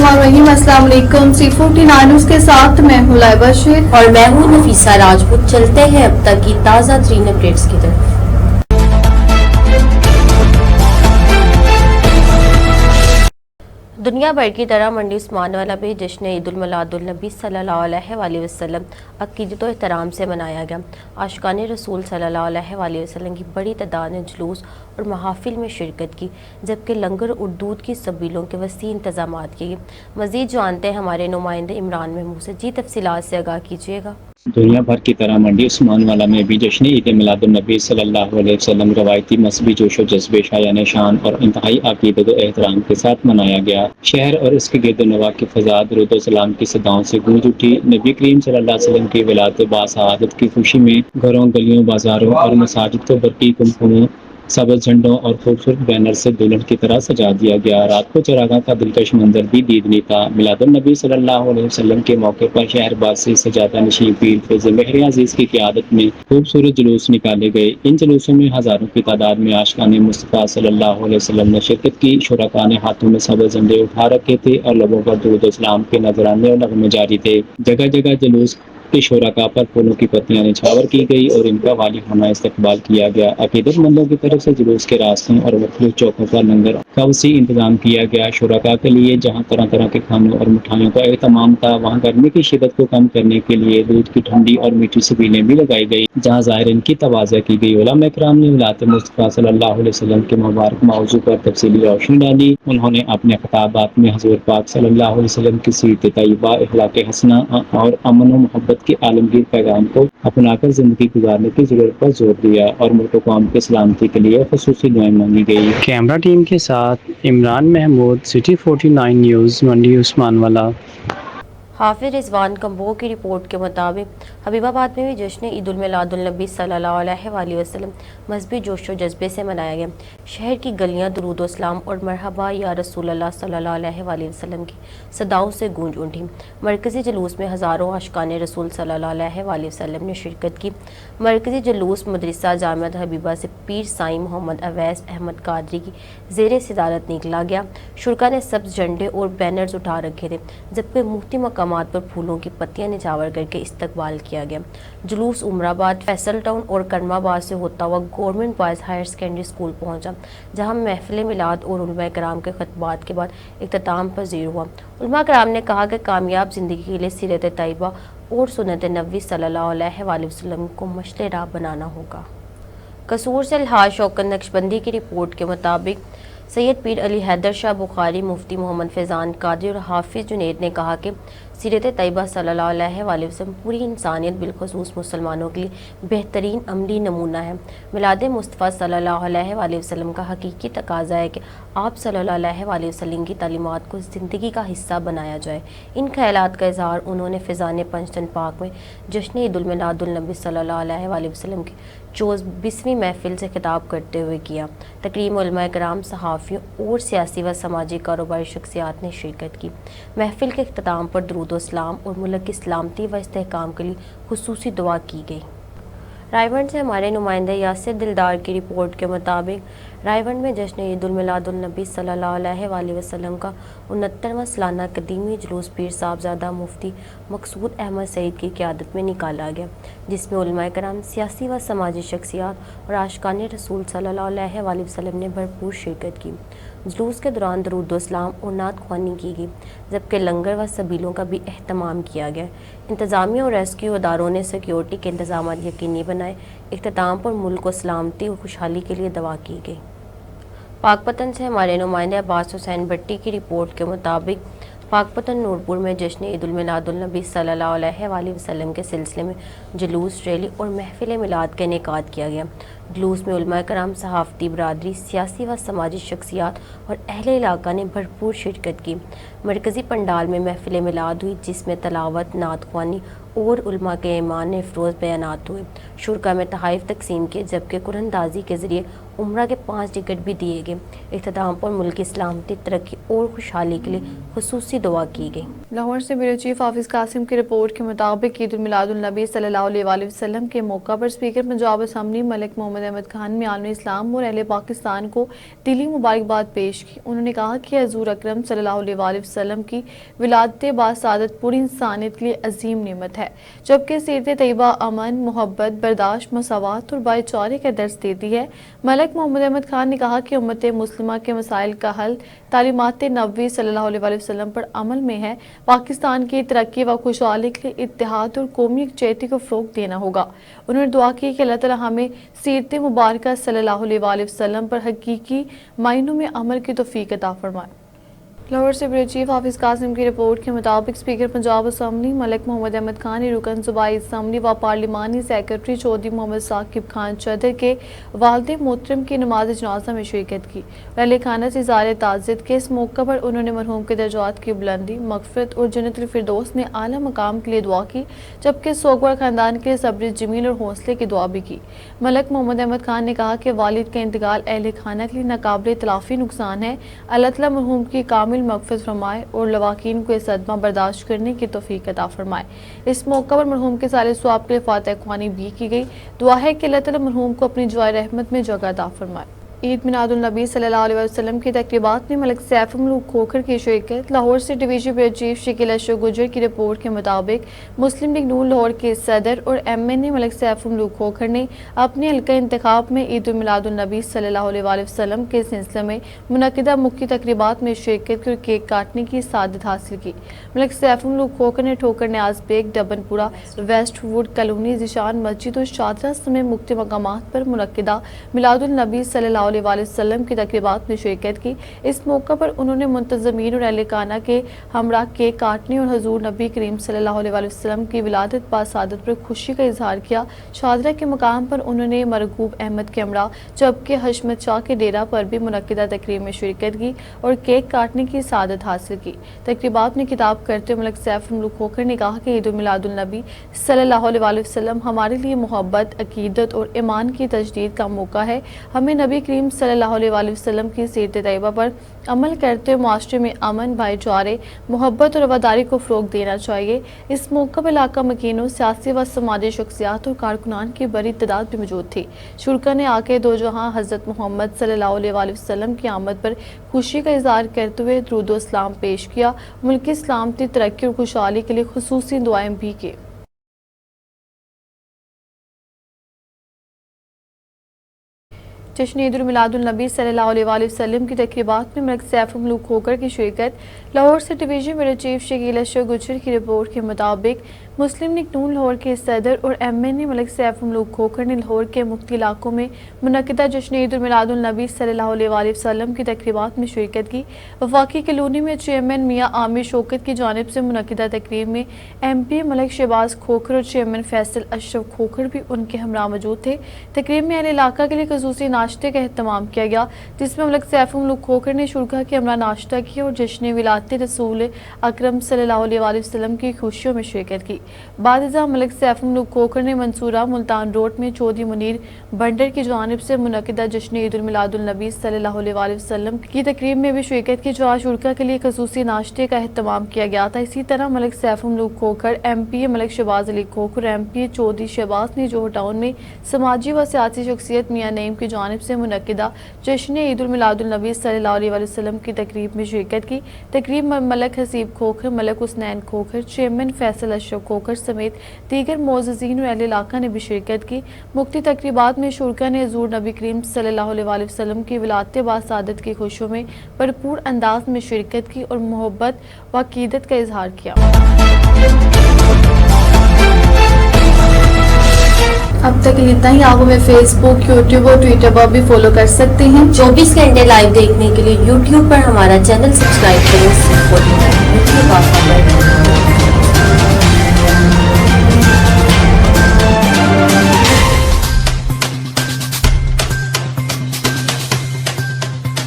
बिस्मिल्लाहिर्रहमानिर्रहीम। अस्सलाम वालेकुम। C49 न्यूज़ के साथ मैं हूं लाइबा शेख और मैं हूं नफीसा राजपूत। चलते हैं अब तक की ताज़ा तरीन अपडेट्स की तरफ। दुनिया भर की तरह मंडी उस्मान वाला भी जश्न ईद उल मिलादुल नबी सल्लल्लाहु अलैहि वसल्लम अक़ीदत व एहतराम से मनाया गया। आशिकाने रसूल सल्लल्लाहु अलैहि वसल्लम की बड़ी तादाद ने जुलूस और महाफिल में शिरकत की, जबकि लंगर और दूध की सबीलों के वसी इंतजाम किए गए। मज़ीद जानते हैं हमारे नुमाइंदे इमरान महमूद से। जी तफसीलात से आगाह कीजिएगा। दुनिया भर की तरह मंडी उस्मान वाला में भी जश्न ईद मिलादुन नबी सल्लल्लाहु अलैहि वसल्लम रवायती मजहबी जोशो जज्बे शायान शान और इंतहाई अकीदत व एहतराम के साथ मनाया गया। शहर और इसके गिरद नवा की फजा दुरूद व सलाम की सदाओं से गूंज उठी। नबी करीम सल्लल्लाहु अलैहि वसल्लम की विलादत बासआदत की खुशी में घरों, गलियों, बाजारों और मसाजिद को बरकी कुमकुमों, सब्ज़ झंडों और खूबसूरत बैनर से दुल्हन की तरह सजा दिया गया। रात को चरागाह का दिलकश मंजर भी दीदनी था। मिलादुन नबी सल्लल्लाहु अलैहि वसल्लम के मौके पर शहरबाज से सजादा नशीं पीर फैज़ मेहर अजीज की क़ियादत में खूबसूरत जुलूस निकाले गए। इन जुलूसों में हज़ारों की तादाद में आशिकाने मुस्तफ़ा सल्लल्लाहु अलैहि वसल्लम ने शिरकत की। शुरका ने हाथों में सब्ज़ झंडे उठा रखे थे और लोगों पर दुरूद व सलाम के नजराने और नग़मे जारी थे। जगह जगह जुलूस के शुरका पर फूलों की पत्तियां निछावर की गई और इनका वाली खाना इस्तकबाल किया गया। अकीदतमंदों की तरफ से जुलूस के रास्तों और मुख्तलिफ चौकों पर लंगर का वसी इंतजाम किया गया। शुरका के लिए जहाँ तरह तरह के खानों और मिठाइयों का एहतमाम था, वहाँ गर्मी की शिदत को कम करने के लिए दूध की ठंडी और मीठी सबीलें भी लगाई गई, जहाँ ज़ायरीन की तवाज़ा की गई। उलमा इकराम ने मिलाद मुस्तफ़ा सल्लल्लाहु अलैहि वसल्लम के मुबारक मौज़ू पर तफसीली रोशनी डाली। उन्होंने अपने खिताबात में हुज़ूर पाक सल्लल्लाहु अलैहि वसल्लम की सीरत तय्यबा, अखलाक हसना और अमन व मोहब्बत के आलमगीर पैगाम को अपनाकर जिंदगी गुजारने की जरूरत पर जोर दिया और मुल्क व कौम की सलामती के लिए खुसूसी दुआएं मांगी गई। कैमरा टीम के साथ इमरान महमूद, सिटी 49 न्यूज़, मंडी उस्मान वाला। हाफिज रिजवान कम्बो की रिपोर्ट के मुताबिक हबीबाबाद में भी जश्न ईद उल मिलादुल नबी सल्लल्लाहु अलैहि वसल्लम मजहबी जोशो जज्बे से मनाया गया। शहर की गलियां दुरूद व सलाम और मरहबा या रसूलल्लाह सल्लल्लाहु अलैहि वसल्लम की सदाओं से गूंज उठी। मरकज़ी जुलूस में हज़ारों आशिकाने रसूल सल्लल्लाहु अलैहि वसल्लम ने शिरकत की। मरकज़ी जुलूस मदरसा जामिअत हबीबा से पीर साईं मोहम्मद अवैस अहमद कादरी की ज़ेर सदारत निकला गया। शुरका ने सब्ज़ झंडे और बैनर्स उठा रखे थे, जबकि मुफ्ती मकामात पर फूलों की पत्तियां निछावर करके इस्तकबाल किया गया। जुलूस उमराबाद, फैसल टाउन और करमाबाद से होता हुआ government boys higher secondary school पहुंचा, जहां महफिल मिलाद और उलमा कराम के खतबात के बाद इख्तिताम पजीर हुआ। उलमा कराम ने कहा कि कामयाब ज़िंदगी के लिए सीरत तैयबा और सुन्नत नबी सल्लल्लाहु अलैहि वसल्लम को मशले राह बनाना होगा। कसूर से अलहाज शौकत नक्शबंदी की रिपोर्ट के मुताबिक सैयद पीर अली हैदर शाह बुखारी, मुफ्ती मोहम्मद फैज़ान कादरी और हाफिज़ जुनैद ने कहा कि सीरत तैयबा सल्लल्लाहु अलैहि वसल्लम पूरी इंसानियत बिलखुसूस मुसलमानों के लिए बेहतरीन अमली नमूना है। मिलाद मुस्तफ़ा सल्लल्लाहु अलैहि वसल्लम का हकीकी तकाज़ा है कि आप सल्लल्लाहु अलैहि वसल्लम की तालीमात को ज़िंदगी का हिस्सा बनाया जाए। इन ख्यालात का इज़हार उन्होंने फ़िज़ान पंचतन पाक में जश्न ईद उल मिलादुल नबी सल्लल्लाहु अलैहि वसल्लम की 24वीं महफिल से खिताब करते हुए किया। तकरीम में उलमा कराम, सहाफ़ियों और सियासी व समाजी कारोबारी शख्सियात ने शिरकत की। महफिल के इख्तिताम पर दुरूद व सलाम और मुल्क की सलामती व इस्तेहकाम के लिए खुसूसी दुआ की गई। रायवंड से हमारे नुमाइंदे यासिर दिलदार की रिपोर्ट के मुताबिक रायवंड में जश्न ईद उल मिलादुल नबी सल्लल्लाहु अलैहि वसल्लम का 69वां सालाना कदीमी जुलूस पीर साहबजादा मुफ्ती मकसूद अहमद सईद की क़यादत में निकाला गया, जिसमें उलमा कराम, सियासी व समाजी शख्सियात और आशिकाने रसूल सल्लल्लाहु अलैहि वसल्लम ने भरपूर शिरकत की। जुलूस के दौरान दरूद व सलाम और नात ख्वानी की गई, जबकि लंगर व सबीलों का भी अहतमाम किया गया। इंतज़ामिया और रेस्क्यू इदारों ने सिक्योरिटी के इंतजाम यकीनी बनाए। इख्तिताम पर मुल्क को सलामती और खुशहाली के लिए दुआ की गई। पाकपतन से हमारे नुमाइंदे अब्बास हुसैन भट्टी की रिपोर्ट के मुताबिक पाकपतन नूरपुर में जश्न ईद उल मिलादुल नबी सल्लल्लाहु अलैहि वसल्लम के सिलसिले में जुलूस, रैली और महफिल मिलाद का इनेकाद किया गया। जुलूस में उलमा कराम, सहाफ़ती बरादरी, सियासी व समाजी शख्सियात और अहले इलाका ने भरपूर शिरकत की। मरकज़ी पंडाल में महफिल मिलाद हुई, जिसमें तलावत, नात ख्वानी और उलमा के ईमान ने फ़रोज़ बयानात हुए। शुरका में तहाइफ़ तकसीम किए, जबकि कुरानंदाज़ी के ज़रिए عمرہ کے 5 ٹکٹ بھی دیے گئے۔ اختتام پر ملک سلامتی، ترقی اور خوشحالی کے لیے خصوصی دعا کی گئی۔ لاہور سے بیورو چیف حافظ قاسم کی رپورٹ کے مطابق عید المیلاد النبی صلی اللہ علیہ وآلہ وسلم کے موقع پر اسپیکر پنجاب اسمبلی ملک محمد احمد خان نے عالم اسلام اور اہل پاکستان کو دلی مبارکباد پیش کی۔ انہوں نے کہا کہ حضور اکرم صلی اللہ علیہ وآلہ وسلم کی ولادت باسعادت پوری انسانیت کے لیے عظیم نعمت ہے، جبکہ سیرت طیبہ امن، محبت، برداشت، مساوات اور بھائی چارے کا درس دیتی ہے۔ ملک محمد احمد خان نے کہا کہ امت مسلمہ کے مسائل کا حل تعلیمات نبوی صلی اللہ علیہ وآلہ وسلم پر عمل میں ہے۔ پاکستان کی ترقی و خوشحالی کے لیے اتحاد اور قومی یکجہتی کو فروغ دینا ہوگا۔ انہوں نے دعا کی کہ اللہ تعالی ہمیں سیرت مبارکہ صلی اللہ علیہ وآلہ وسلم پر حقیقی معنوں میں عمل کی توفیق عطا فرمائے۔ لاہور سے بیورو چیف حافظ قاسم کی رپورٹ کے مطابق اسپیکر پنجاب اسمبلی ملک محمد احمد خان نے رکن صوبائی اسمبلی و پارلیمانی سیکرٹری چودھری محمد ثاقب خان چدر کے والد محترم کی نماز جنازہ میں شرکت کی۔ اہل خانہ سے اظہار تعزیت کے اس موقع پر انہوں نے مرحوم کے درجات کی بلندی، مغفرت اور جنت الفردوس میں اعلیٰ مقام کے لیے دعا کی، جبکہ سوگوار خاندان کے لیے صبر جمیل اور حوصلے کی دعا بھی کی۔ ملک محمد احمد خان نے کہا کہ والد کا انتقال اہل خانہ کے لیے ناقابل تلافی نقصان ہے۔ اللہ تعالیٰ مرحوم کی کامل مغفرت فرمائے اور لواحقین کو یہ صدمہ برداشت کرنے کی توفیق عطا فرمائے۔ اس موقع پر مرحوم کے سالِ ثواب کے لیے فاتحہ خوانی بھی کی گئی۔ دعا ہے کہ اللہ تعالیٰ مرحوم کو اپنی جوائے رحمت میں جگہ عطا فرمائے۔ عید میلاد النبی صلی اللہ علیہ وسلم کی تقریبات میں ملک سیف الملوک کھوکھر کی شرکت۔ لاہور سے ڈویژن بیورو چیف شکیل اشرف گجر کی رپورٹ کے مطابق مسلم لیگ نون لاہور کے صدر اور ایم این اے ملک سیف الملوک کھوکھر نے اپنے حلقہ انتخاب میں عید المیلاد النبی صلی اللہ علیہ وآلہ وسلم کے سلسلے میں منعقدہ مکی تقریبات میں شرکت کی اور کیک کاٹنے کی سعادت حاصل کی۔ ملک سیف الملوک کھوکھر نے ٹھوکر نیاز بیگ، ڈبن پورہ، ویسٹ ووڈ کالونی، ذیشان مسجد اور شادرہ سمیت مختلف مقامات پر منعقدہ میلاد النبی صلی اللہ علیہ وآلہ وسلم کی تقریبات میں شرکت کی۔ اس موقع پر انہوں نے منتظمین اور اہل خانہ کے ہمراہ کیک کاٹنے اور حضور نبی کریم صلی اللہ علیہ وآلہ وسلم کی ولادت باسعادت پر خوشی کا اظہار کیا۔ شادرہ کے مقام پر انہوں نے مرغوب احمد کے ہمراہ جبکہ حشمت شاہ کے ڈیرہ پر بھی منعقدہ تقریب میں شرکت کی اور کیک کاٹنے کی سعادت حاصل کی۔ تقریبات میں خطاب کرتے ہوئے ملک سیف الملوک کھوکھر نے کہا کہ عید المیلاد النبی صلی اللہ علیہ وآلہ وسلم ہمارے لیے محبت، عقیدت اور ایمان کی تجدید کا موقع ہے۔ ہمیں نبی کریم صلی اللہ علیہ وآلہ وسلم کی سیرت طیبہ پر عمل کرتے ہوئے معاشرے میں امن، بھائی چارے، محبت اور رواداری کو فروغ دینا چاہیے۔ اس موقع پر علاقہ مکینوں، سیاسی و سماجی شخصیات اور کارکنان کی بڑی تعداد بھی موجود تھی۔ شرکا نے آقا دو جہاں حضرت محمد صلی اللہ علیہ وآلہ وسلم کی آمد پر خوشی کا اظہار کرتے ہوئے درود و سلام پیش کیا، ملک کی سلامتی، ترقی اور خوشحالی کے لیے خصوصی دعائیں بھی کی۔ جشن عید المیلاد النبی صلی اللہ علیہ وآلہ وسلم کی تقریبات میں ملک سیف الملوک کھوکھر کی شرکت۔ لاہور سے ڈویژن بیورو چیف شکیل اشرف گجر کی رپورٹ کے مطابق مسلم لیگ نون لاہور کے صدر اور ایم این اے ملک سیف الملوک کھوکھر نے لاہور کے مختلف علاقوں میں منعقدہ جشن عید المیلاد النبی صلی اللہ علیہ وآلہ وسلم کی تقریبات میں شرکت کی۔ وفاقی کالونی میں چیئرمین میاں عامر شوکت کی جانب سے منعقدہ تقریب میں ایم پی ملک شہباز کھوکھر اور چیئرمین فیصل اشرف کھوکھر بھی ان کے ہمراہ موجود تھے۔ تقریب میں اہل علاقہ کے لیے خصوصی ناشتے کا اہتمام کیا گیا، جس میں ملک سیف الملوک کھوکھر نے شرکا کے ہمراہ ناشتہ کیا اور جشن ولادت رسول اکرم صلی اللہ علیہ وآلہ وسلم کی خوشیوں میں شرکت کی۔ بعد ازاں ملک سیف الملوک کھوکھر نے منصورہ ملتان روڈ میں چودھری منیر بنڈر کی جانب سے منعقدہ جشن عید المیلاد النبی صلی اللہ علیہ وآلہ وسلم کی تقریب میں بھی شرکت کی، جہاں شرکا کے لیے خصوصی ناشتے کا اہتمام کیا گیا تھا۔ اسی طرح ملک safe ul Malook Khokhar, M P ملک شہباز علی کھوکھر، ایم پی چودھری شہباز نے جوہر ٹاؤن میں سماجی و سیاسی شخصیت میاں نعیم کی جانب سے منعقدہ جشن عید المیلاد النبی صلی اللہ علیہ وآلہ وسلم کی تقریب میں شرکت کی۔ تقریب میں ملک حسیب کھوکھر، ملک حسنین کھوکھر، چیئرمین فیصل اشرف کھوکھر سمیت دیگر معززین اور اہل علاقہ نے بھی شرکت کی۔ مختلف تقریبات میں شرکا نے حضور نبی کریم صلی اللہ علیہ وآلہ وسلم کی ولادت باسعادت کی خوشیوں میں بھرپور انداز میں شرکت کی اور محبت و عقیدت کا اظہار کیا۔ اب تک اتنا ہی۔ آپ ہمیں فیس بک، یوٹیوب اور ٹویٹر پر بھی فالو کر سکتے ہیں۔ 24 گھنٹے لائیو دیکھنے کے لیے یوٹیوب پر ہمارا چینل سبسکرائب کریں۔